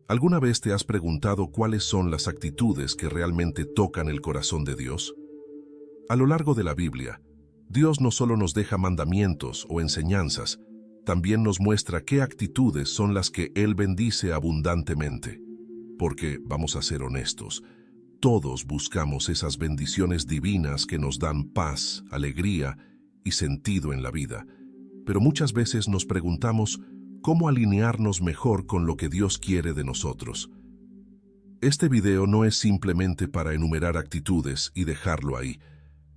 ¿Alguna vez te has preguntado cuáles son las actitudes que realmente tocan el corazón de Dios? A lo largo de la Biblia, Dios no solo nos deja mandamientos o enseñanzas, también nos muestra qué actitudes son las que Él bendice abundantemente. Porque, vamos a ser honestos, todos buscamos esas bendiciones divinas que nos dan paz, alegría y sentido en la vida. Pero muchas veces nos preguntamos cómo alinearnos mejor con lo que Dios quiere de nosotros. Este video no es simplemente para enumerar actitudes y dejarlo ahí.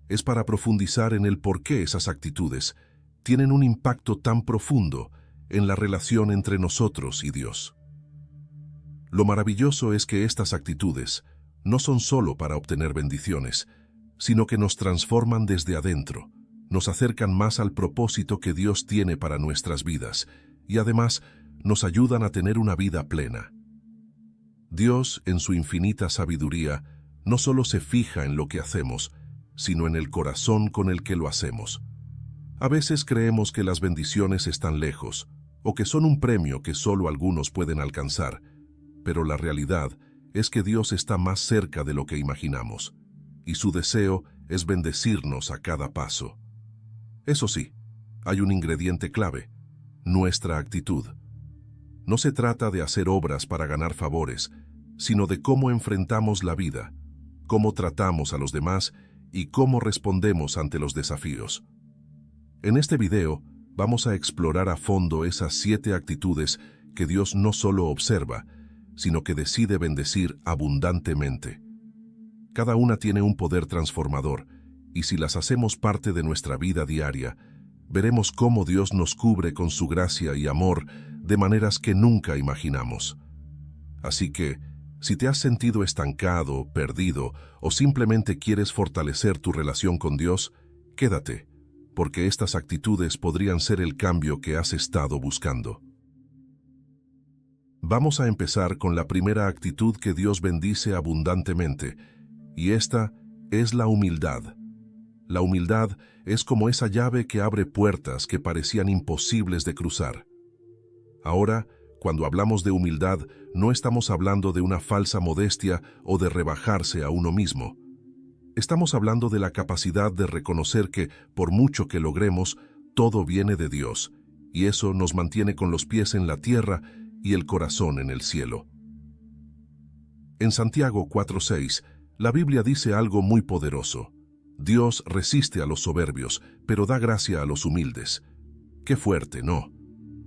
Es para profundizar en el por qué esas actitudes tienen un impacto tan profundo en la relación entre nosotros y Dios. Lo maravilloso es que estas actitudes no son solo para obtener bendiciones, sino que nos transforman desde adentro, nos acercan más al propósito que Dios tiene para nuestras vidas y además nos ayudan a tener una vida plena. Dios, en su infinita sabiduría, no solo se fija en lo que hacemos, sino en el corazón con el que lo hacemos. A veces creemos que las bendiciones están lejos, o que son un premio que solo algunos pueden alcanzar, pero la realidad es que Dios está más cerca de lo que imaginamos, y su deseo es bendecirnos a cada paso. Eso sí, hay un ingrediente clave: nuestra actitud. No se trata de hacer obras para ganar favores, sino de cómo enfrentamos la vida, cómo tratamos a los demás y cómo respondemos ante los desafíos. En este video vamos a explorar a fondo esas 7 actitudes que Dios no solo observa, sino que decide bendecir abundantemente. Cada una tiene un poder transformador, y si las hacemos parte de nuestra vida diaria, veremos cómo Dios nos cubre con su gracia y amor de maneras que nunca imaginamos. Así que, si te has sentido estancado, perdido o simplemente quieres fortalecer tu relación con Dios, quédate, porque estas actitudes podrían ser el cambio que has estado buscando. Vamos a empezar con la primera actitud que Dios bendice abundantemente, y esta es la humildad. La humildad es como esa llave que abre puertas que parecían imposibles de cruzar. Ahora, cuando hablamos de humildad, no estamos hablando de una falsa modestia o de rebajarse a uno mismo. Estamos hablando de la capacidad de reconocer que, por mucho que logremos, todo viene de Dios, y eso nos mantiene con los pies en la tierra y el corazón en el cielo. En Santiago 4:6, la Biblia dice algo muy poderoso: Dios resiste a los soberbios, pero da gracia a los humildes. ¡Qué fuerte!, ¿no?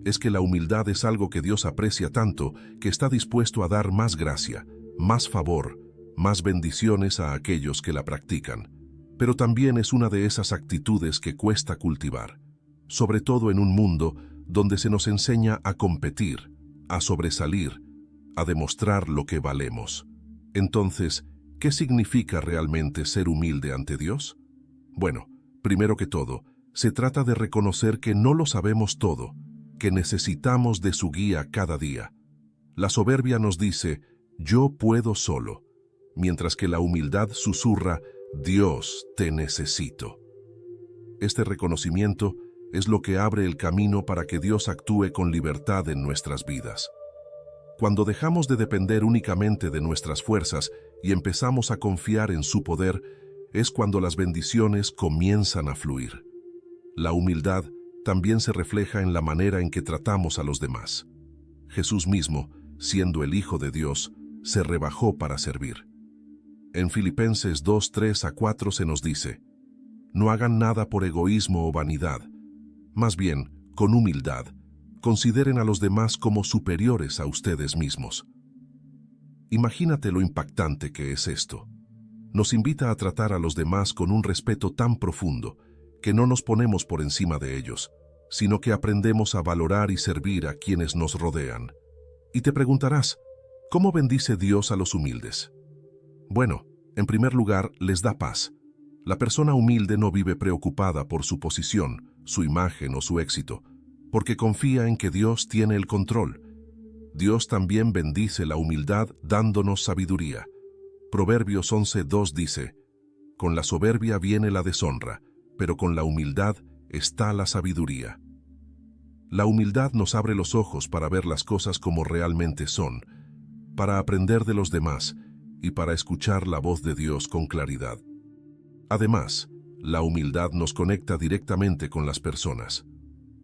Es que la humildad es algo que Dios aprecia tanto que está dispuesto a dar más gracia, más favor, más bendiciones a aquellos que la practican. Pero también es una de esas actitudes que cuesta cultivar, sobre todo en un mundo donde se nos enseña a competir, a sobresalir, a demostrar lo que valemos. Entonces, ¿qué significa realmente ser humilde ante Dios? Bueno, primero que todo, se trata de reconocer que no lo sabemos todo, que necesitamos de su guía cada día. La soberbia nos dice, yo puedo solo, mientras que la humildad susurra, Dios, te necesito. Este reconocimiento es lo que abre el camino para que Dios actúe con libertad en nuestras vidas. Cuando dejamos de depender únicamente de nuestras fuerzas y empezamos a confiar en su poder, es cuando las bendiciones comienzan a fluir. La humildad también se refleja en la manera en que tratamos a los demás. Jesús mismo, siendo el Hijo de Dios, se rebajó para servir. En Filipenses 2:3-4 se nos dice, no hagan nada por egoísmo o vanidad, más bien, con humildad, consideren a los demás como superiores a ustedes mismos. Imagínate lo impactante que es esto. Nos invita a tratar a los demás con un respeto tan profundo que no nos ponemos por encima de ellos, sino que aprendemos a valorar y servir a quienes nos rodean. Y te preguntarás, ¿cómo bendice Dios a los humildes? Bueno, en primer lugar, les da paz. La persona humilde no vive preocupada por su posición, su imagen o su éxito, porque confía en que Dios tiene el control. Dios también bendice la humildad dándonos sabiduría. Proverbios 11:2 dice, con la soberbia viene la deshonra, pero con la humildad está la sabiduría. La humildad nos abre los ojos para ver las cosas como realmente son. para aprender de los demás y para escuchar la voz de Dios con claridad. Además, la humildad nos conecta directamente con las personas.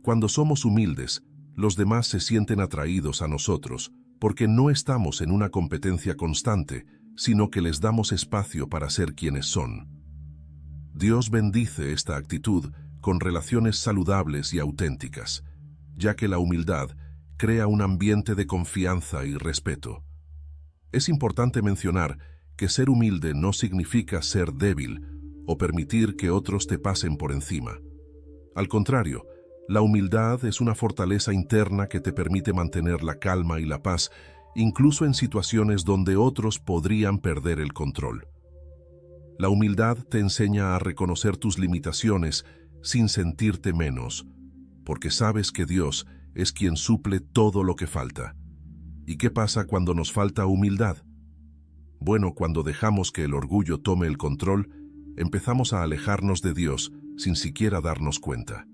Cuando somos humildes, los demás se sienten atraídos a nosotros porque no estamos en una competencia constante, sino que les damos espacio para ser quienes son. Dios bendice esta actitud con relaciones saludables y auténticas, ya que la humildad crea un ambiente de confianza y respeto. Es importante mencionar que ser humilde no significa ser débil o permitir que otros te pasen por encima. Al contrario, la humildad es una fortaleza interna que te permite mantener la calma y la paz, incluso en situaciones donde otros podrían perder el control. La humildad te enseña a reconocer tus limitaciones sin sentirte menos, porque sabes que Dios es quien suple todo lo que falta. ¿Y qué pasa cuando nos falta humildad? Bueno, cuando dejamos que el orgullo tome el control, empezamos a alejarnos de Dios sin siquiera darnos cuenta.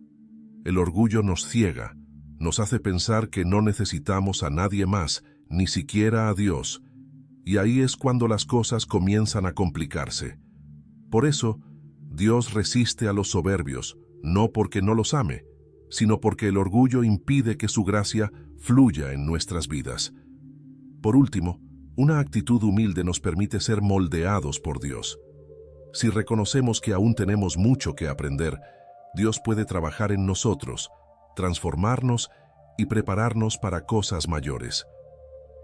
El orgullo nos ciega, nos hace pensar que no necesitamos a nadie más, ni siquiera a Dios, y ahí es cuando las cosas comienzan a complicarse. Por eso, Dios resiste a los soberbios, no porque no los ame, sino porque el orgullo impide que su gracia fluya en nuestras vidas. Por último, una actitud humilde nos permite ser moldeados por Dios. Si reconocemos que aún tenemos mucho que aprender, Dios puede trabajar en nosotros, transformarnos y prepararnos para cosas mayores.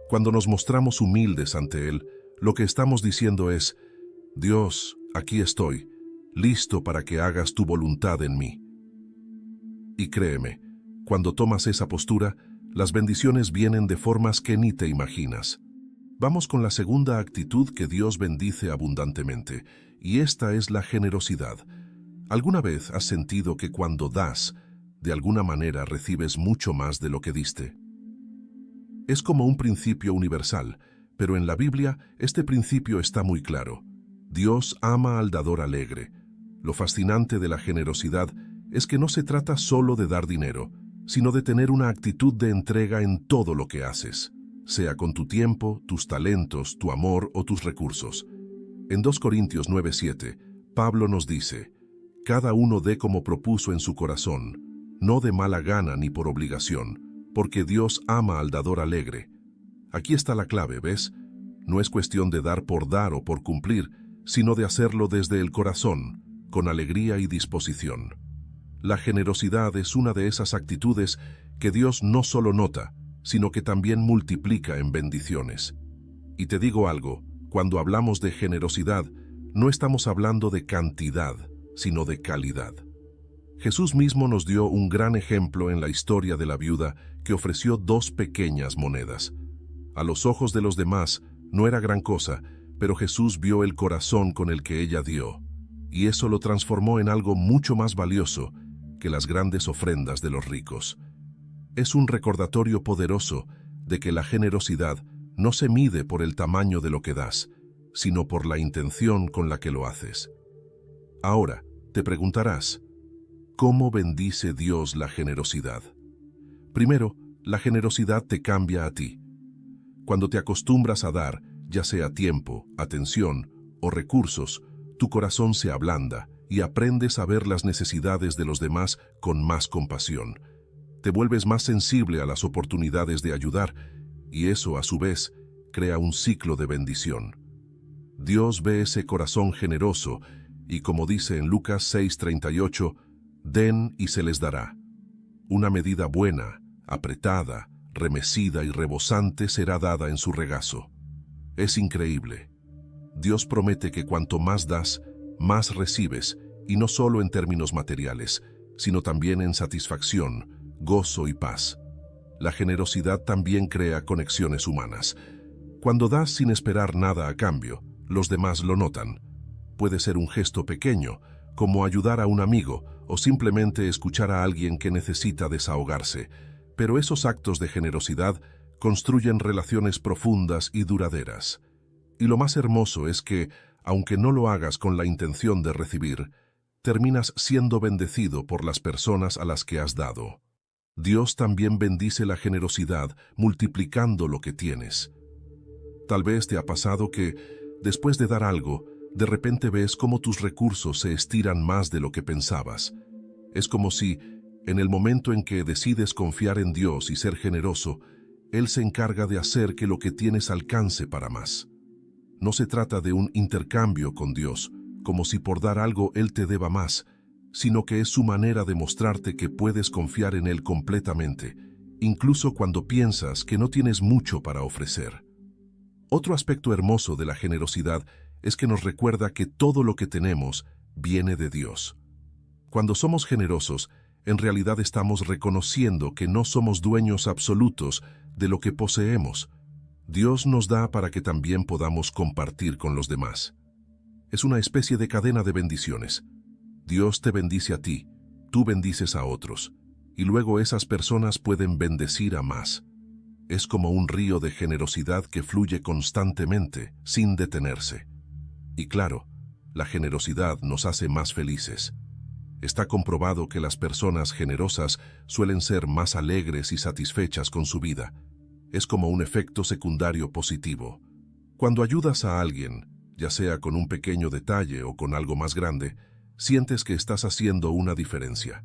Cuando nos mostramos humildes ante Él, lo que estamos diciendo es: Dios, aquí estoy, listo para que hagas tu voluntad en mí. Y créeme, cuando tomas esa postura, las bendiciones vienen de formas que ni te imaginas. Vamos con la segunda actitud que Dios bendice abundantemente, y esta es la generosidad. ¿Alguna vez has sentido que cuando das, de alguna manera recibes mucho más de lo que diste? Es como un principio universal, pero en la Biblia este principio está muy claro. Dios ama al dador alegre. Lo fascinante de la generosidad es que no se trata solo de dar dinero, sino de tener una actitud de entrega en todo lo que haces, sea con tu tiempo, tus talentos, tu amor o tus recursos. En 2 Corintios 9:7, Pablo nos dice: cada uno dé como propuso en su corazón, no de mala gana ni por obligación, porque Dios ama al dador alegre. Aquí está la clave, ¿ves? No es cuestión de dar por dar o por cumplir, sino de hacerlo desde el corazón, con alegría y disposición. La generosidad es una de esas actitudes que Dios no solo nota, sino que también multiplica en bendiciones. Y te digo algo, cuando hablamos de generosidad, no estamos hablando de cantidad, sino de calidad. Jesús mismo nos dio un gran ejemplo en la historia de la viuda que ofreció 2 pequeñas monedas. A los ojos de los demás no era gran cosa, pero Jesús vio el corazón con el que ella dio, y eso lo transformó en algo mucho más valioso que las grandes ofrendas de los ricos. Es un recordatorio poderoso de que la generosidad no se mide por el tamaño de lo que das, sino por la intención con la que lo haces. Ahora, te preguntarás, ¿cómo bendice Dios la generosidad? Primero, la generosidad te cambia a ti. Cuando te acostumbras a dar, ya sea tiempo, atención o recursos, tu corazón se ablanda y aprendes a ver las necesidades de los demás con más compasión. Te vuelves más sensible a las oportunidades de ayudar y eso, a su vez, crea un ciclo de bendición. Dios ve ese corazón generoso y, como dice en Lucas 6:38, den y se les dará. Una medida buena, apretada, remecida y rebosante será dada en su regazo. Es increíble. Dios promete que cuanto más das, más recibes, y no solo en términos materiales, sino también en satisfacción, gozo y paz. La generosidad también crea conexiones humanas. Cuando das sin esperar nada a cambio, los demás lo notan. Puede ser un gesto pequeño, como ayudar a un amigo o simplemente escuchar a alguien que necesita desahogarse, pero esos actos de generosidad construyen relaciones profundas y duraderas. Y lo más hermoso es que, aunque no lo hagas con la intención de recibir, terminas siendo bendecido por las personas a las que has dado. Dios también bendice la generosidad multiplicando lo que tienes. Tal vez te ha pasado que, después de dar algo, de repente ves cómo tus recursos se estiran más de lo que pensabas. Es como si, en el momento en que decides confiar en Dios y ser generoso, Él se encarga de hacer que lo que tienes alcance para más. No se trata de un intercambio con Dios, como si por dar algo Él te deba más, sino que es su manera de mostrarte que puedes confiar en Él completamente, incluso cuando piensas que no tienes mucho para ofrecer. Otro aspecto hermoso de la generosidad es que nos recuerda que todo lo que tenemos viene de Dios. Cuando somos generosos, en realidad estamos reconociendo que no somos dueños absolutos de lo que poseemos. Dios nos da para que también podamos compartir con los demás. Es una especie de cadena de bendiciones. Dios te bendice a ti, tú bendices a otros, y luego esas personas pueden bendecir a más. Es como un río de generosidad que fluye constantemente, sin detenerse. Y claro, la generosidad nos hace más felices. Está comprobado que las personas generosas suelen ser más alegres y satisfechas con su vida. Es como un efecto secundario positivo. Cuando ayudas a alguien, ya sea con un pequeño detalle o con algo más grande, sientes que estás haciendo una diferencia.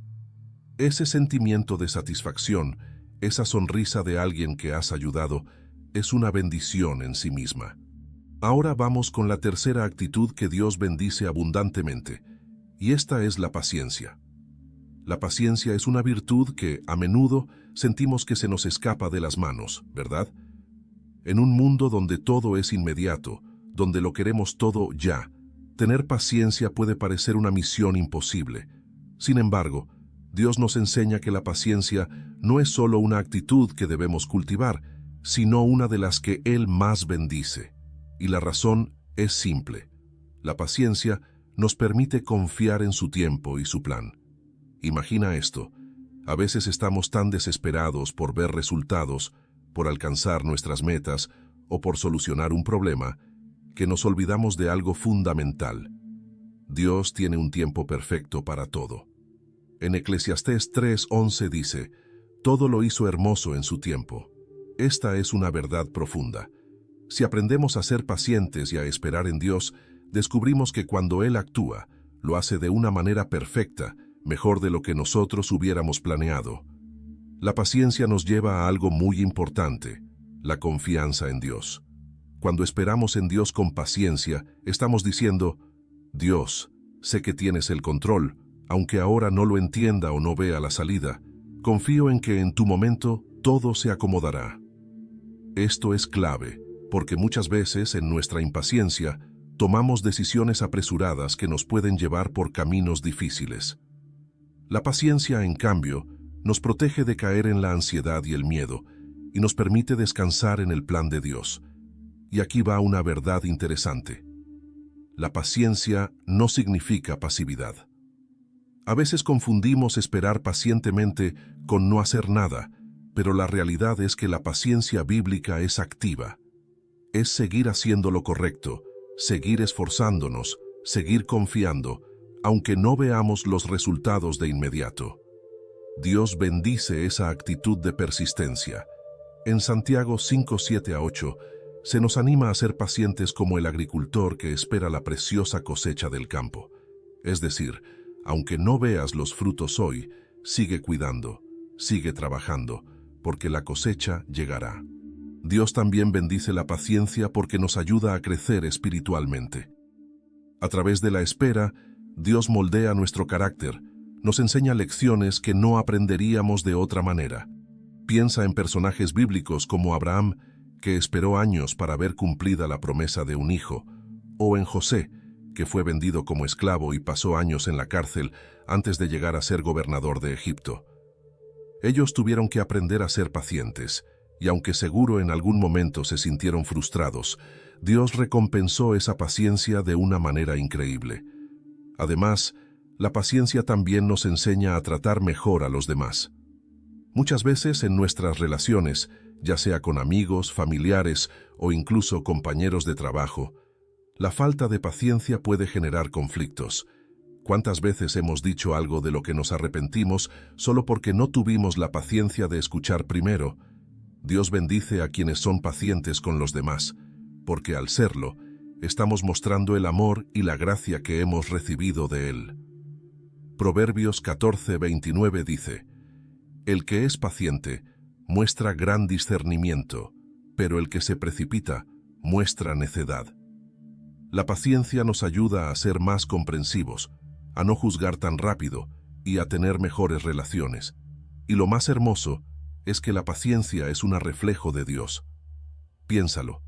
Ese sentimiento de satisfacción, esa sonrisa de alguien que has ayudado, es una bendición en sí misma. Ahora vamos con la tercera actitud que Dios bendice abundantemente, y esta es la paciencia. La paciencia es una virtud que, a menudo, sentimos que se nos escapa de las manos, ¿verdad? En un mundo donde todo es inmediato, donde lo queremos todo ya, tener paciencia puede parecer una misión imposible. Sin embargo, Dios nos enseña que la paciencia no es solo una actitud que debemos cultivar, sino una de las que Él más bendice. Y la razón es simple. La paciencia nos permite confiar en su tiempo y su plan. Imagina esto. A veces estamos tan desesperados por ver resultados, por alcanzar nuestras metas o por solucionar un problema, que nos olvidamos de algo fundamental. Dios tiene un tiempo perfecto para todo. En Eclesiastés 3:11 dice, «Todo lo hizo hermoso en su tiempo». Esta es una verdad profunda. Si aprendemos a ser pacientes y a esperar en Dios, descubrimos que cuando Él actúa, lo hace de una manera perfecta, mejor de lo que nosotros hubiéramos planeado. La paciencia nos lleva a algo muy importante, la confianza en Dios. Cuando esperamos en Dios con paciencia, estamos diciendo, «Dios, sé que tienes el control, aunque ahora no lo entienda o no vea la salida. Confío en que en tu momento todo se acomodará». Esto es clave, porque muchas veces en nuestra impaciencia tomamos decisiones apresuradas que nos pueden llevar por caminos difíciles. La paciencia, en cambio, nos protege de caer en la ansiedad y el miedo, y nos permite descansar en el plan de Dios. Y aquí va una verdad interesante. La paciencia no significa pasividad. A veces confundimos esperar pacientemente con no hacer nada, pero la realidad es que la paciencia bíblica es activa. Es seguir haciendo lo correcto, seguir esforzándonos, seguir confiando, aunque no veamos los resultados de inmediato. Dios bendice esa actitud de persistencia. En Santiago 5:7-8, se nos anima a ser pacientes como el agricultor que espera la preciosa cosecha del campo. Es decir, aunque no veas los frutos hoy, sigue cuidando, sigue trabajando, porque la cosecha llegará. Dios también bendice la paciencia porque nos ayuda a crecer espiritualmente. A través de la espera, Dios moldea nuestro carácter, nos enseña lecciones que no aprenderíamos de otra manera. Piensa en personajes bíblicos como Abraham, que esperó años para ver cumplida la promesa de un hijo, o en José, que fue vendido como esclavo y pasó años en la cárcel antes de llegar a ser gobernador de Egipto. Ellos tuvieron que aprender a ser pacientes, y aunque seguro en algún momento se sintieron frustrados, Dios recompensó esa paciencia de una manera increíble. Además, la paciencia también nos enseña a tratar mejor a los demás. Muchas veces en nuestras relaciones, ya sea con amigos, familiares o incluso compañeros de trabajo, la falta de paciencia puede generar conflictos. ¿Cuántas veces hemos dicho algo de lo que nos arrepentimos solo porque no tuvimos la paciencia de escuchar primero? Dios bendice a quienes son pacientes con los demás, porque al serlo, estamos mostrando el amor y la gracia que hemos recibido de Él. Proverbios 14:29 dice: El que es paciente muestra gran discernimiento, pero el que se precipita muestra necedad. La paciencia nos ayuda a ser más comprensivos, a no juzgar tan rápido y a tener mejores relaciones. Y lo más hermoso es que la paciencia es un reflejo de Dios. Piénsalo,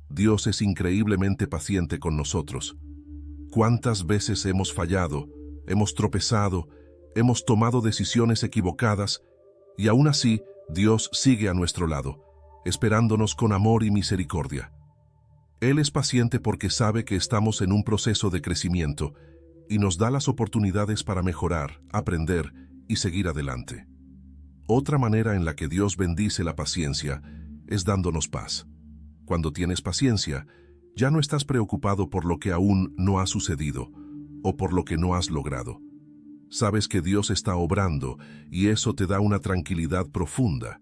Dios es increíblemente paciente con nosotros. ¿Cuántas veces hemos fallado, hemos tropezado, hemos tomado decisiones equivocadas, y aún así Dios sigue a nuestro lado, esperándonos con amor y misericordia? Él es paciente porque sabe que estamos en un proceso de crecimiento y nos da las oportunidades para mejorar, aprender y seguir adelante. Otra manera en la que Dios bendice la paciencia es dándonos paz. Cuando tienes paciencia, ya no estás preocupado por lo que aún no ha sucedido o por lo que no has logrado. Sabes que Dios está obrando y eso te da una tranquilidad profunda.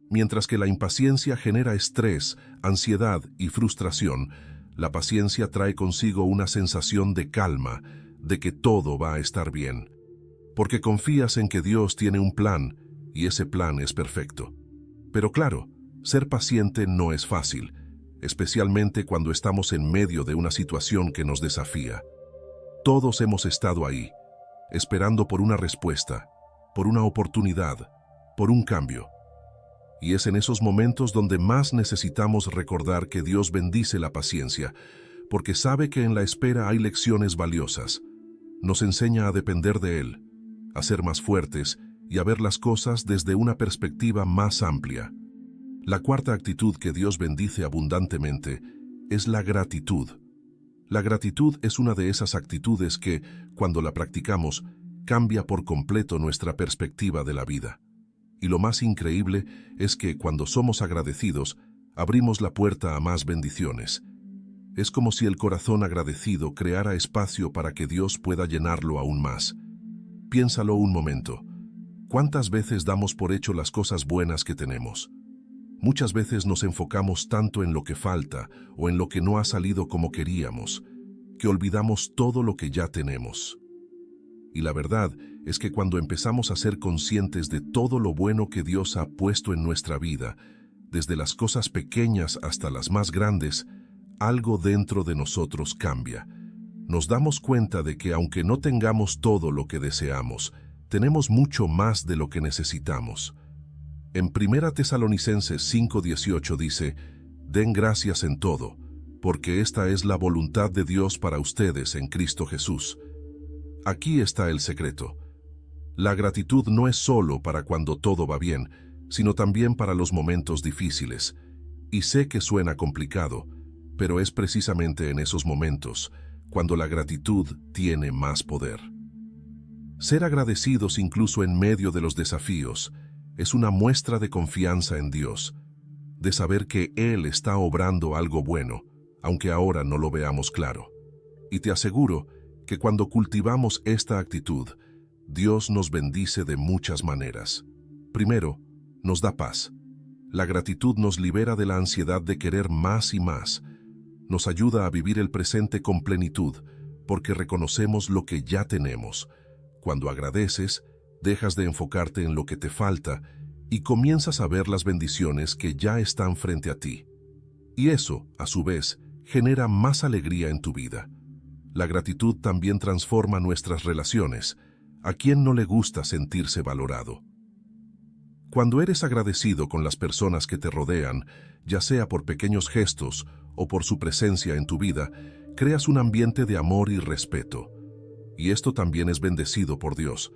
Mientras que la impaciencia genera estrés, ansiedad y frustración, la paciencia trae consigo una sensación de calma, de que todo va a estar bien. Porque confías en que Dios tiene un plan y ese plan es perfecto. Pero claro, ser paciente no es fácil, especialmente cuando estamos en medio de una situación que nos desafía. Todos hemos estado ahí, esperando por una respuesta, por una oportunidad, por un cambio. Y es en esos momentos donde más necesitamos recordar que Dios bendice la paciencia, porque sabe que en la espera hay lecciones valiosas. Nos enseña a depender de Él, a ser más fuertes y a ver las cosas desde una perspectiva más amplia. La cuarta actitud que Dios bendice abundantemente es la gratitud. La gratitud es una de esas actitudes que, cuando la practicamos, cambia por completo nuestra perspectiva de la vida. Y lo más increíble es que cuando somos agradecidos, abrimos la puerta a más bendiciones. Es como si el corazón agradecido creara espacio para que Dios pueda llenarlo aún más. Piénsalo un momento. ¿Cuántas veces damos por hecho las cosas buenas que tenemos? Muchas veces nos enfocamos tanto en lo que falta o en lo que no ha salido como queríamos, que olvidamos todo lo que ya tenemos. Y la verdad es que cuando empezamos a ser conscientes de todo lo bueno que Dios ha puesto en nuestra vida, desde las cosas pequeñas hasta las más grandes, algo dentro de nosotros cambia. Nos damos cuenta de que aunque no tengamos todo lo que deseamos, tenemos mucho más de lo que necesitamos. En 1 Tesalonicenses 5:18 dice: Den gracias en todo, porque esta es la voluntad de Dios para ustedes en Cristo Jesús. Aquí está el secreto. La gratitud no es solo para cuando todo va bien, sino también para los momentos difíciles. Y sé que suena complicado, pero es precisamente en esos momentos cuando la gratitud tiene más poder. Ser agradecidos incluso en medio de los desafíos es una muestra de confianza en Dios, de saber que Él está obrando algo bueno, aunque ahora no lo veamos claro. Y te aseguro que cuando cultivamos esta actitud, Dios nos bendice de muchas maneras. Primero, nos da paz. La gratitud nos libera de la ansiedad de querer más y más. Nos ayuda a vivir el presente con plenitud, porque reconocemos lo que ya tenemos. Cuando agradeces, dejas de enfocarte en lo que te falta y comienzas a ver las bendiciones que ya están frente a ti. Y eso, a su vez, genera más alegría en tu vida. La gratitud también transforma nuestras relaciones. ¿A quién no le gusta sentirse valorado? Cuando eres agradecido con las personas que te rodean, ya sea por pequeños gestos o por su presencia en tu vida, creas un ambiente de amor y respeto. Y esto también es bendecido por Dios.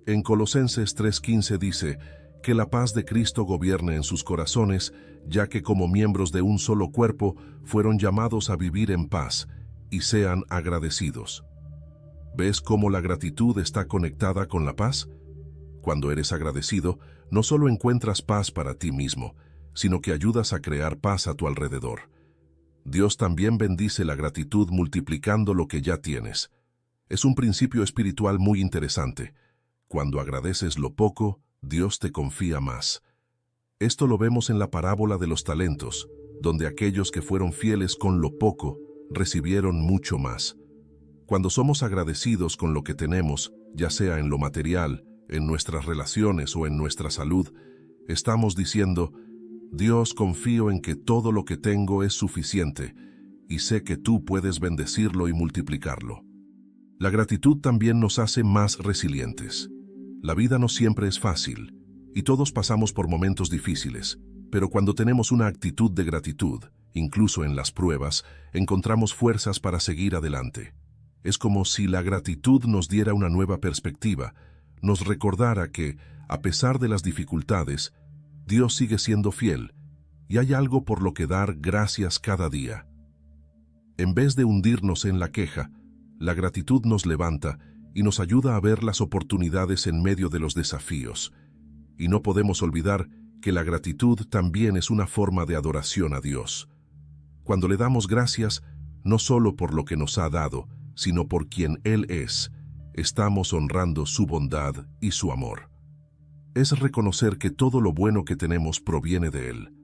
En Colosenses 3:15 dice que la paz de Cristo gobierne en sus corazones, ya que como miembros de un solo cuerpo fueron llamados a vivir en paz y sean agradecidos. ¿Ves cómo la gratitud está conectada con la paz? Cuando eres agradecido, no solo encuentras paz para ti mismo, sino que ayudas a crear paz a tu alrededor. Dios también bendice la gratitud multiplicando lo que ya tienes. Es un principio espiritual muy interesante. Cuando agradeces lo poco, Dios te confía más. Esto lo vemos en la parábola de los talentos, donde aquellos que fueron fieles con lo poco recibieron mucho más. Cuando somos agradecidos con lo que tenemos, ya sea en lo material, en nuestras relaciones o en nuestra salud, estamos diciendo: Dios, confío en que todo lo que tengo es suficiente y sé que tú puedes bendecirlo y multiplicarlo. La gratitud también nos hace más resilientes. La vida no siempre es fácil y todos pasamos por momentos difíciles, pero cuando tenemos una actitud de gratitud, incluso en las pruebas, encontramos fuerzas para seguir adelante. Es como si la gratitud nos diera una nueva perspectiva, nos recordara que, a pesar de las dificultades, Dios sigue siendo fiel y hay algo por lo que dar gracias cada día. En vez de hundirnos en la queja, la gratitud nos levanta y nos ayuda a ver las oportunidades en medio de los desafíos. Y no podemos olvidar que la gratitud también es una forma de adoración a Dios. Cuando le damos gracias, no solo por lo que nos ha dado, sino por quien Él es, estamos honrando su bondad y su amor. Es reconocer que todo lo bueno que tenemos proviene de Él.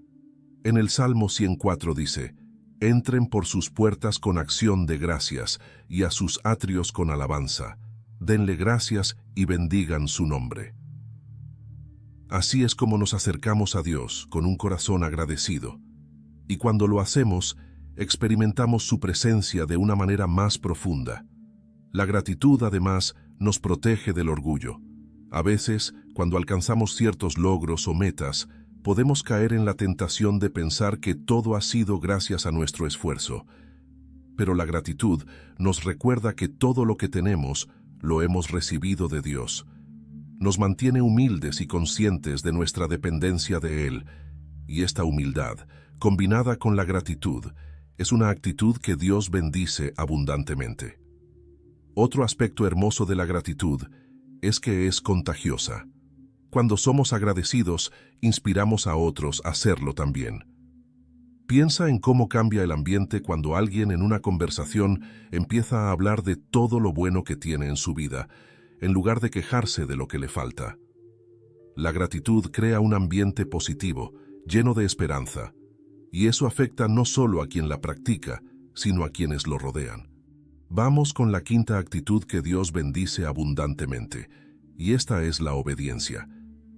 En el Salmo 104 dice: «Entren por sus puertas con acción de gracias y a sus atrios con alabanza. Denle gracias y bendigan su nombre». Así es como nos acercamos a Dios, con un corazón agradecido. Y cuando lo hacemos, experimentamos su presencia de una manera más profunda. La gratitud, además, nos protege del orgullo. A veces, cuando alcanzamos ciertos logros o metas, podemos caer en la tentación de pensar que todo ha sido gracias a nuestro esfuerzo. Pero la gratitud nos recuerda que todo lo que tenemos lo hemos recibido de Dios. Nos mantiene humildes y conscientes de nuestra dependencia de Él, y esta humildad, combinada con la gratitud, es una actitud que Dios bendice abundantemente. Otro aspecto hermoso de la gratitud es que es contagiosa. Cuando somos agradecidos, inspiramos a otros a hacerlo también. Piensa en cómo cambia el ambiente cuando alguien en una conversación empieza a hablar de todo lo bueno que tiene en su vida, en lugar de quejarse de lo que le falta. La gratitud crea un ambiente positivo, lleno de esperanza, y eso afecta no solo a quien la practica, sino a quienes lo rodean. Vamos con la quinta actitud que Dios bendice abundantemente, y esta es la obediencia.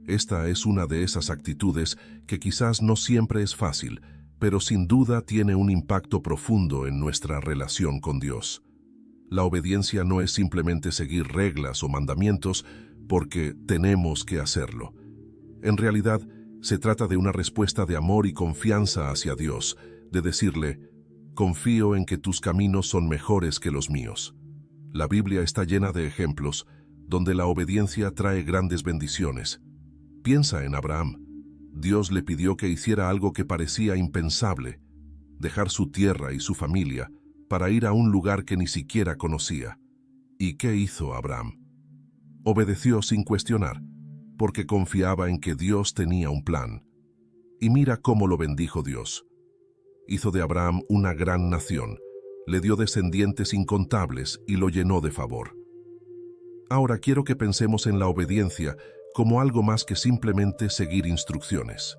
Esta es una de esas actitudes que quizás no siempre es fácil, pero sin duda tiene un impacto profundo en nuestra relación con Dios. La obediencia no es simplemente seguir reglas o mandamientos porque tenemos que hacerlo. En realidad, se trata de una respuesta de amor y confianza hacia Dios, de decirle: «Confío en que tus caminos son mejores que los míos». La Biblia está llena de ejemplos donde la obediencia trae grandes bendiciones. Piensa en Abraham. Dios le pidió que hiciera algo que parecía impensable: dejar su tierra y su familia para ir a un lugar que ni siquiera conocía. ¿Y qué hizo Abraham? Obedeció sin cuestionar, porque confiaba en que Dios tenía un plan. Y mira cómo lo bendijo Dios. Hizo de Abraham una gran nación, le dio descendientes incontables y lo llenó de favor. Ahora quiero que pensemos en la obediencia como algo más que simplemente seguir instrucciones.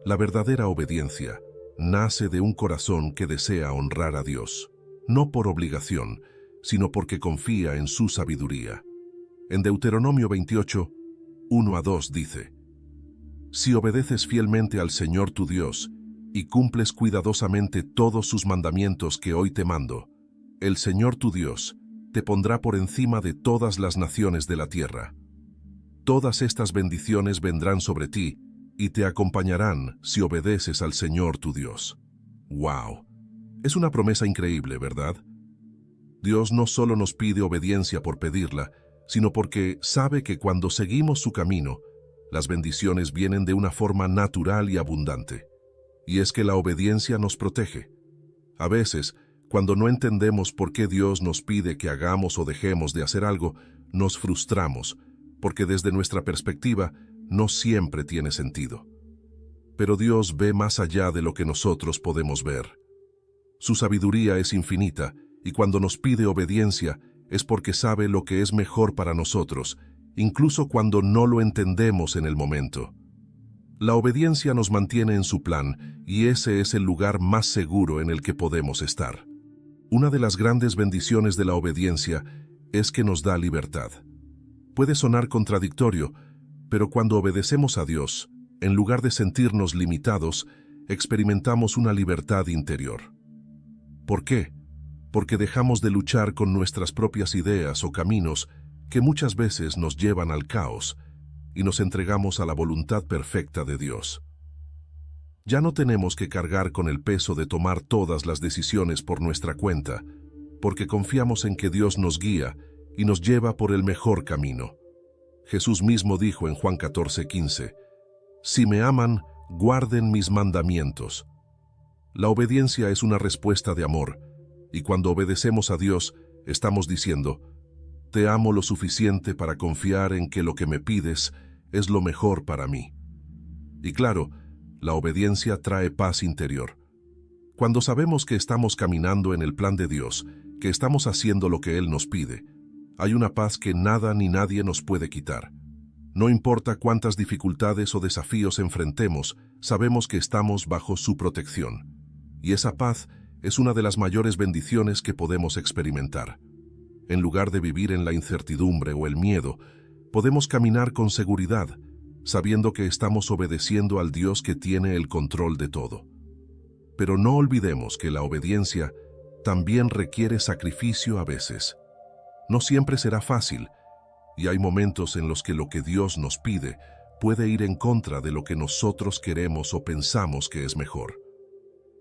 La verdadera obediencia nace de un corazón que desea honrar a Dios, no por obligación, sino porque confía en su sabiduría. En Deuteronomio 28, 1-2 dice: «Si obedeces fielmente al Señor tu Dios y cumples cuidadosamente todos sus mandamientos que hoy te mando, el Señor tu Dios te pondrá por encima de todas las naciones de la tierra. Todas estas bendiciones vendrán sobre ti y te acompañarán si obedeces al Señor tu Dios». ¡Wow! Es una promesa increíble, ¿verdad? Dios no solo nos pide obediencia por pedirla, sino porque sabe que cuando seguimos su camino, las bendiciones vienen de una forma natural y abundante. Y es que la obediencia nos protege. A veces, cuando no entendemos por qué Dios nos pide que hagamos o dejemos de hacer algo, nos frustramos, porque desde nuestra perspectiva no siempre tiene sentido. Pero Dios ve más allá de lo que nosotros podemos ver. Su sabiduría es infinita, y cuando nos pide obediencia es porque sabe lo que es mejor para nosotros, incluso cuando no lo entendemos en el momento. La obediencia nos mantiene en su plan y ese es el lugar más seguro en el que podemos estar. Una de las grandes bendiciones de la obediencia es que nos da libertad. Puede sonar contradictorio, pero cuando obedecemos a Dios, en lugar de sentirnos limitados, experimentamos una libertad interior. ¿Por qué? Porque dejamos de luchar con nuestras propias ideas o caminos que muchas veces nos llevan al caos y nos entregamos a la voluntad perfecta de Dios. Ya no tenemos que cargar con el peso de tomar todas las decisiones por nuestra cuenta, porque confiamos en que Dios nos guía y nos lleva por el mejor camino. Jesús mismo dijo en Juan 14:15, «Si me aman, guarden mis mandamientos». La obediencia es una respuesta de amor, y cuando obedecemos a Dios, estamos diciendo, «Te amo lo suficiente para confiar en que lo que me pides es lo mejor para mí». Y claro, la obediencia trae paz interior. Cuando sabemos que estamos caminando en el plan de Dios, que estamos haciendo lo que Él nos pide, hay una paz que nada ni nadie nos puede quitar. No importa cuántas dificultades o desafíos enfrentemos, sabemos que estamos bajo su protección. Y esa paz es una de las mayores bendiciones que podemos experimentar. En lugar de vivir en la incertidumbre o el miedo, podemos caminar con seguridad, sabiendo que estamos obedeciendo al Dios que tiene el control de todo. Pero no olvidemos que la obediencia también requiere sacrificio a veces. No siempre será fácil, y hay momentos en los que lo que Dios nos pide puede ir en contra de lo que nosotros queremos o pensamos que es mejor.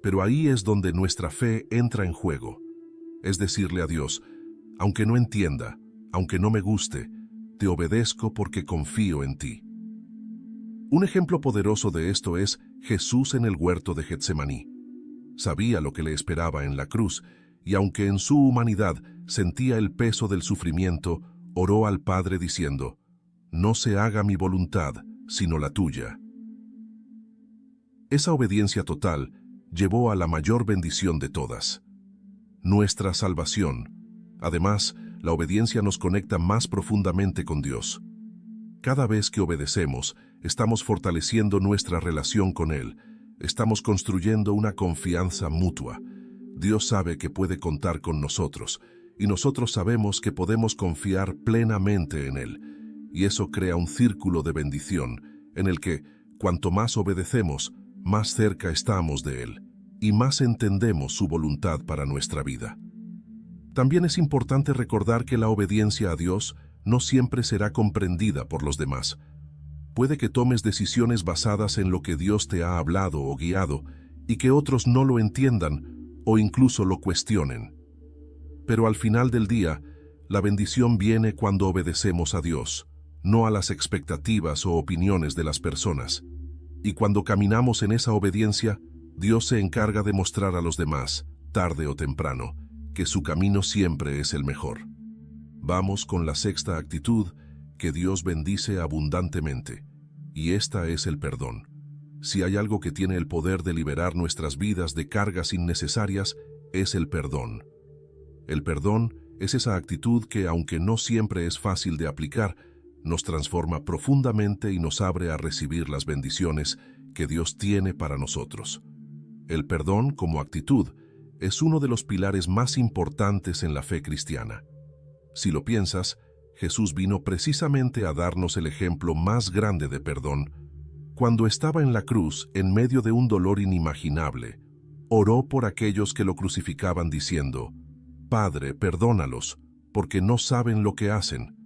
Pero ahí es donde nuestra fe entra en juego. Es decirle a Dios, aunque no entienda, aunque no me guste, te obedezco porque confío en ti. Un ejemplo poderoso de esto es Jesús en el huerto de Getsemaní. Sabía lo que le esperaba en la cruz, y aunque en su humanidad sentía el peso del sufrimiento, oró al Padre diciendo, «No se haga mi voluntad, sino la tuya». Esa obediencia total llevó a la mayor bendición de todas, nuestra salvación. Además, la obediencia nos conecta más profundamente con Dios. Cada vez que obedecemos, estamos fortaleciendo nuestra relación con Él, estamos construyendo una confianza mutua. Dios sabe que puede contar con nosotros, y nosotros sabemos que podemos confiar plenamente en Él. Y eso crea un círculo de bendición, en el que, cuanto más obedecemos, más cerca estamos de Él, y más entendemos su voluntad para nuestra vida. También es importante recordar que la obediencia a Dios no siempre será comprendida por los demás. Puede que tomes decisiones basadas en lo que Dios te ha hablado o guiado, y que otros no lo entiendan o incluso lo cuestionen. Pero al final del día, la bendición viene cuando obedecemos a Dios, no a las expectativas o opiniones de las personas. Y cuando caminamos en esa obediencia, Dios se encarga de mostrar a los demás, tarde o temprano, que su camino siempre es el mejor. Vamos con la sexta actitud, que Dios bendice abundantemente, y esta es el perdón. Si hay algo que tiene el poder de liberar nuestras vidas de cargas innecesarias, es el perdón. El perdón es esa actitud que, aunque no siempre es fácil de aplicar, nos transforma profundamente y nos abre a recibir las bendiciones que Dios tiene para nosotros. El perdón, como actitud, es uno de los pilares más importantes en la fe cristiana. Si lo piensas, Jesús vino precisamente a darnos el ejemplo más grande de perdón. Cuando estaba en la cruz, en medio de un dolor inimaginable, oró por aquellos que lo crucificaban diciendo, «Padre, perdónalos, porque no saben lo que hacen».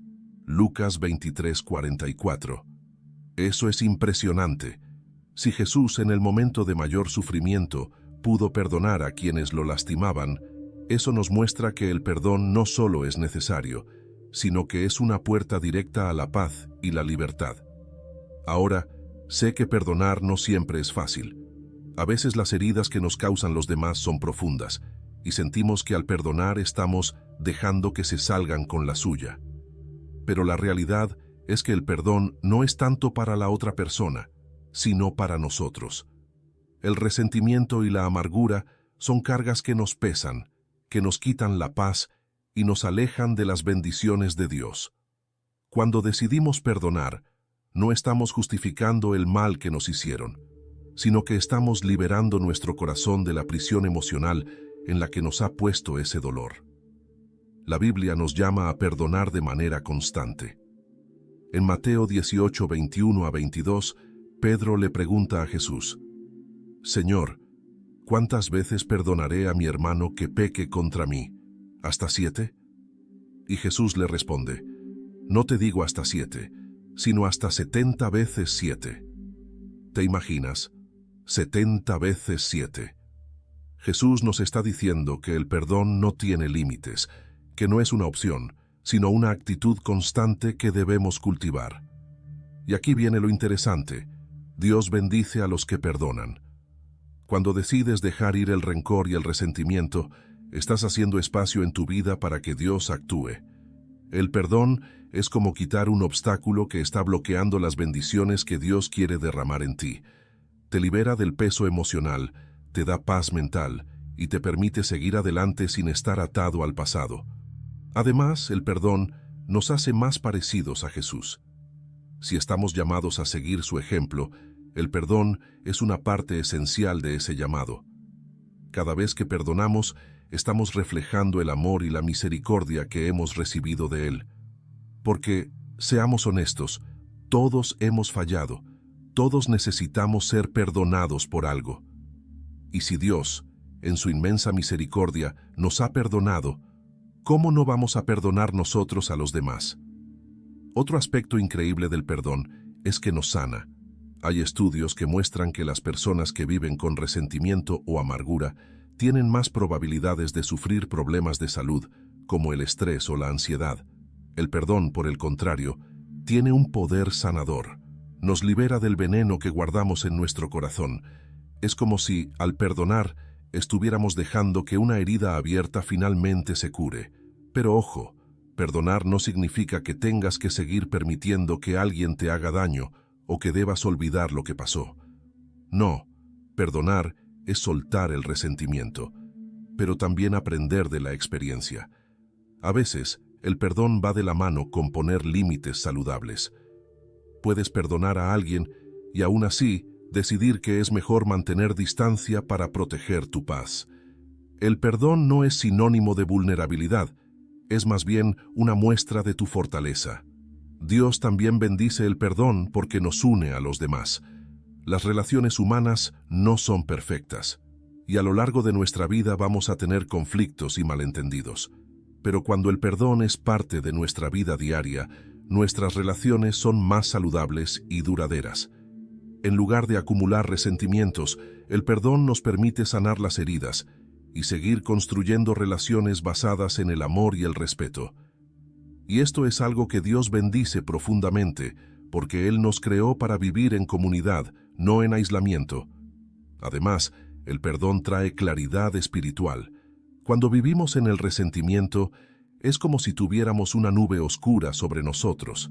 Lucas 23:44. Eso es impresionante. Si Jesús en el momento de mayor sufrimiento pudo perdonar a quienes lo lastimaban, eso nos muestra que el perdón no solo es necesario, sino que es una puerta directa a la paz y la libertad. Ahora, sé que perdonar no siempre es fácil. A veces las heridas que nos causan los demás son profundas, y sentimos que al perdonar estamos dejando que se salgan con la suya. Pero la realidad es que el perdón no es tanto para la otra persona, sino para nosotros. El resentimiento y la amargura son cargas que nos pesan, que nos quitan la paz y nos alejan de las bendiciones de Dios. Cuando decidimos perdonar, no estamos justificando el mal que nos hicieron, sino que estamos liberando nuestro corazón de la prisión emocional en la que nos ha puesto ese dolor. La Biblia nos llama a perdonar de manera constante. En Mateo 18, 21 a 22, Pedro le pregunta a Jesús: Señor, ¿cuántas veces perdonaré a mi hermano que peque contra mí? ¿Hasta 7? Y Jesús le responde: No te digo hasta 7, sino hasta 70 veces 7. ¿Te imaginas? 70 veces 7. Jesús nos está diciendo que el perdón no tiene límites, que no es una opción, sino una actitud constante que debemos cultivar. Y aquí viene lo interesante: Dios bendice a los que perdonan. Cuando decides dejar ir el rencor y el resentimiento, estás haciendo espacio en tu vida para que Dios actúe. El perdón es como quitar un obstáculo que está bloqueando las bendiciones que Dios quiere derramar en ti. Te libera del peso emocional, te da paz mental y te permite seguir adelante sin estar atado al pasado. Además, el perdón nos hace más parecidos a Jesús. Si estamos llamados a seguir su ejemplo, el perdón es una parte esencial de ese llamado. Cada vez que perdonamos, estamos reflejando el amor y la misericordia que hemos recibido de Él. Porque, seamos honestos, todos hemos fallado, todos necesitamos ser perdonados por algo. Y si Dios, en su inmensa misericordia, nos ha perdonado, ¿cómo no vamos a perdonar nosotros a los demás? Otro aspecto increíble del perdón es que nos sana. Hay estudios que muestran que las personas que viven con resentimiento o amargura tienen más probabilidades de sufrir problemas de salud, como el estrés o la ansiedad. El perdón, por el contrario, tiene un poder sanador. Nos libera del veneno que guardamos en nuestro corazón. Es como si, al perdonar, estuviéramos dejando que una herida abierta finalmente se cure. Pero ojo, perdonar no significa que tengas que seguir permitiendo que alguien te haga daño o que debas olvidar lo que pasó. No, perdonar es soltar el resentimiento, pero también aprender de la experiencia. A veces, el perdón va de la mano con poner límites saludables. Puedes perdonar a alguien y aún así decidir que es mejor mantener distancia para proteger tu paz. El perdón no es sinónimo de vulnerabilidad, es más bien una muestra de tu fortaleza. Dios también bendice el perdón porque nos une a los demás. Las relaciones humanas no son perfectas, y a lo largo de nuestra vida vamos a tener conflictos y malentendidos. Pero cuando el perdón es parte de nuestra vida diaria, nuestras relaciones son más saludables y duraderas. En lugar de acumular resentimientos, el perdón nos permite sanar las heridas y seguir construyendo relaciones basadas en el amor y el respeto. Y esto es algo que Dios bendice profundamente, porque Él nos creó para vivir en comunidad, no en aislamiento. Además, el perdón trae claridad espiritual. Cuando vivimos en el resentimiento, es como si tuviéramos una nube oscura sobre nosotros.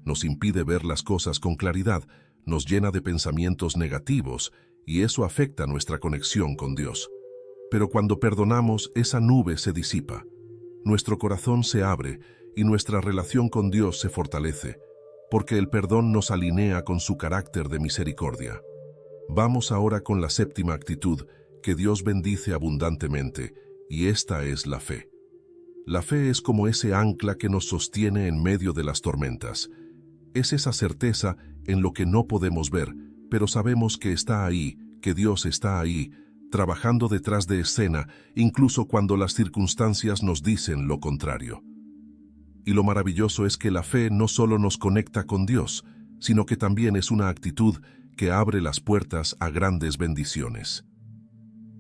Nos impide ver las cosas con claridad, nos llena de pensamientos negativos, y eso afecta nuestra conexión con Dios. Pero cuando perdonamos, esa nube se disipa. Nuestro corazón se abre y nuestra relación con Dios se fortalece, porque el perdón nos alinea con su carácter de misericordia. Vamos ahora con la séptima actitud que Dios bendice abundantemente, y esta es la fe. La fe es como ese ancla que nos sostiene en medio de las tormentas. Es esa certeza en lo que no podemos ver, pero sabemos que está ahí, que Dios está ahí, trabajando detrás de escena, incluso cuando las circunstancias nos dicen lo contrario. Y lo maravilloso es que la fe no solo nos conecta con Dios, sino que también es una actitud que abre las puertas a grandes bendiciones.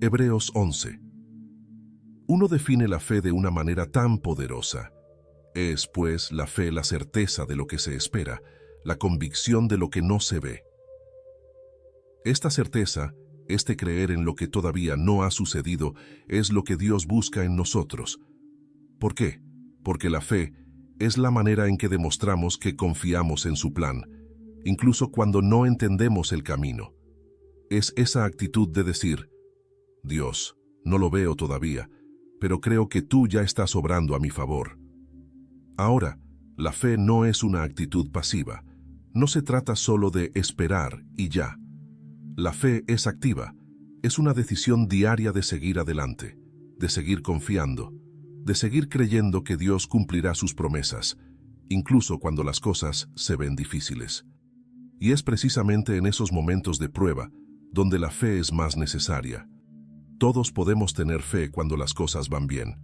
Hebreos 11. Uno define la fe de una manera tan poderosa. Es, pues, la fe la certeza de lo que se espera, la convicción de lo que no se ve. Esta certeza, este creer en lo que todavía no ha sucedido, es lo que Dios busca en nosotros. ¿Por qué? Porque la fe es la manera en que demostramos que confiamos en su plan, incluso cuando no entendemos el camino. Es esa actitud de decir: Dios, no lo veo todavía, pero creo que tú ya estás obrando a mi favor. Ahora, la fe no es una actitud pasiva. no se trata solo de esperar y ya. La fe es activa, es una decisión diaria de seguir adelante, de seguir confiando, de seguir creyendo que Dios cumplirá sus promesas, incluso cuando las cosas se ven difíciles. Y es precisamente en esos momentos de prueba donde la fe es más necesaria. Todos podemos tener fe cuando las cosas van bien,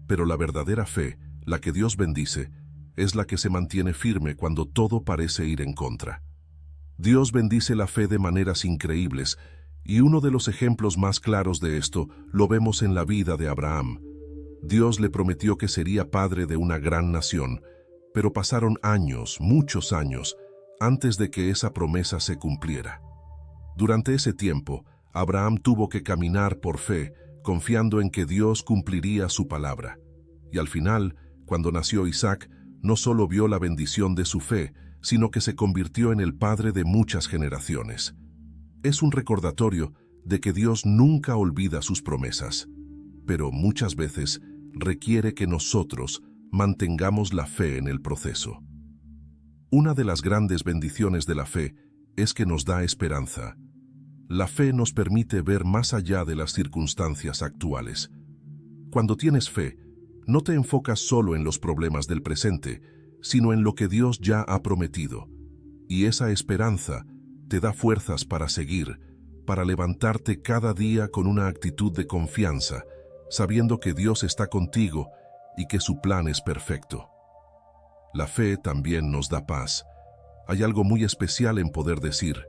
pero la verdadera fe, la que Dios bendice, es la que se mantiene firme cuando todo parece ir en contra. Dios bendice la fe de maneras increíbles, y uno de los ejemplos más claros de esto lo vemos en la vida de Abraham. Dios le prometió que sería padre de una gran nación, pero pasaron años, muchos años, antes de que esa promesa se cumpliera. Durante ese tiempo, Abraham tuvo que caminar por fe, confiando en que Dios cumpliría su palabra. Y al final, cuando nació Isaac, no solo vio la bendición de su fe, sino que se convirtió en el padre de muchas generaciones. Es un recordatorio de que Dios nunca olvida sus promesas, pero muchas veces requiere que nosotros mantengamos la fe en el proceso. Una de las grandes bendiciones de la fe es que nos da esperanza. La fe nos permite ver más allá de las circunstancias actuales. Cuando tienes fe, no te enfocas solo en los problemas del presente, sino en lo que Dios ya ha prometido. Y esa esperanza te da fuerzas para seguir, para levantarte cada día con una actitud de confianza, sabiendo que Dios está contigo y que su plan es perfecto. La fe también nos da paz. Hay algo muy especial en poder decir: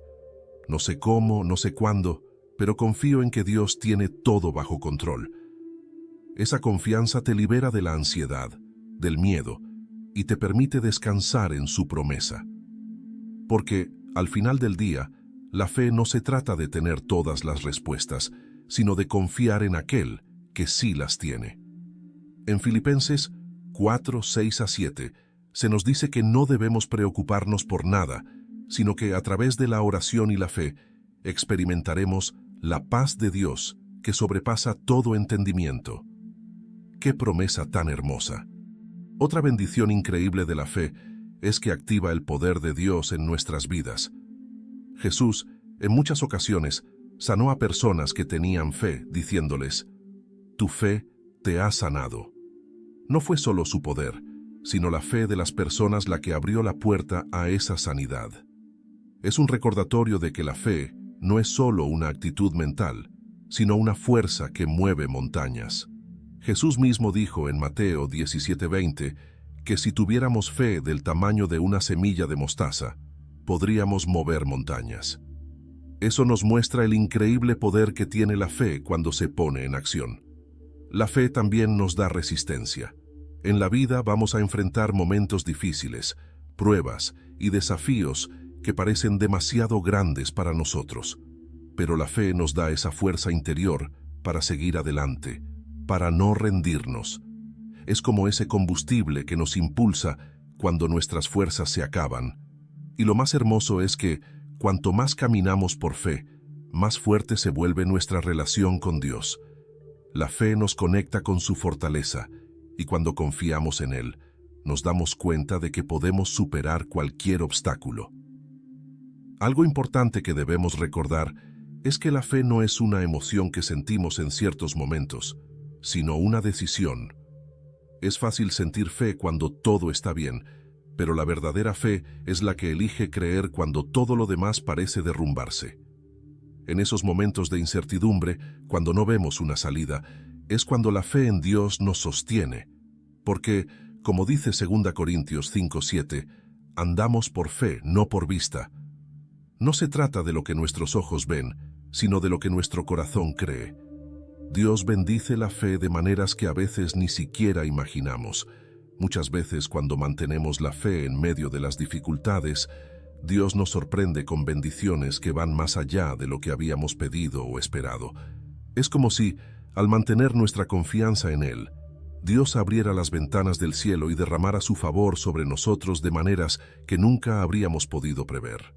no sé cómo, no sé cuándo, pero confío en que Dios tiene todo bajo control. Esa confianza te libera de la ansiedad, del miedo, y te permite descansar en su promesa. Porque, al final del día, la fe no se trata de tener todas las respuestas, sino de confiar en aquel que sí las tiene. En Filipenses 4, 6 a 7, se nos dice que no debemos preocuparnos por nada, sino que a través de la oración y la fe experimentaremos la paz de Dios que sobrepasa todo entendimiento. ¡Qué promesa tan hermosa! Otra bendición increíble de la fe es que activa el poder de Dios en nuestras vidas. Jesús, en muchas ocasiones, sanó a personas que tenían fe, diciéndoles: «Tu fe te ha sanado». No fue solo su poder, sino la fe de las personas la que abrió la puerta a esa sanidad. Es un recordatorio de que la fe no es solo una actitud mental, sino una fuerza que mueve montañas. Jesús mismo dijo en Mateo 17:20 que si tuviéramos fe del tamaño de una semilla de mostaza, podríamos mover montañas. Eso nos muestra el increíble poder que tiene la fe cuando se pone en acción. La fe también nos da resistencia. En la vida vamos a enfrentar momentos difíciles, pruebas y desafíos que parecen demasiado grandes para nosotros. Pero la fe nos da esa fuerza interior para seguir adelante, para no rendirnos. Es como ese combustible que nos impulsa cuando nuestras fuerzas se acaban. Y lo más hermoso es que, cuanto más caminamos por fe, más fuerte se vuelve nuestra relación con Dios. La fe nos conecta con su fortaleza, y cuando confiamos en Él, nos damos cuenta de que podemos superar cualquier obstáculo. Algo importante que debemos recordar es que la fe no es una emoción que sentimos en ciertos momentos, sino una decisión. Es fácil sentir fe cuando todo está bien, pero la verdadera fe es la que elige creer cuando todo lo demás parece derrumbarse. En esos momentos de incertidumbre, cuando no vemos una salida, es cuando la fe en Dios nos sostiene, porque, como dice 2 Corintios 5:7, andamos por fe, no por vista. No se trata de lo que nuestros ojos ven, sino de lo que nuestro corazón cree. Dios bendice la fe de maneras que a veces ni siquiera imaginamos. Muchas veces, cuando mantenemos la fe en medio de las dificultades, Dios nos sorprende con bendiciones que van más allá de lo que habíamos pedido o esperado. Es como si, al mantener nuestra confianza en Él, Dios abriera las ventanas del cielo y derramara su favor sobre nosotros de maneras que nunca habríamos podido prever.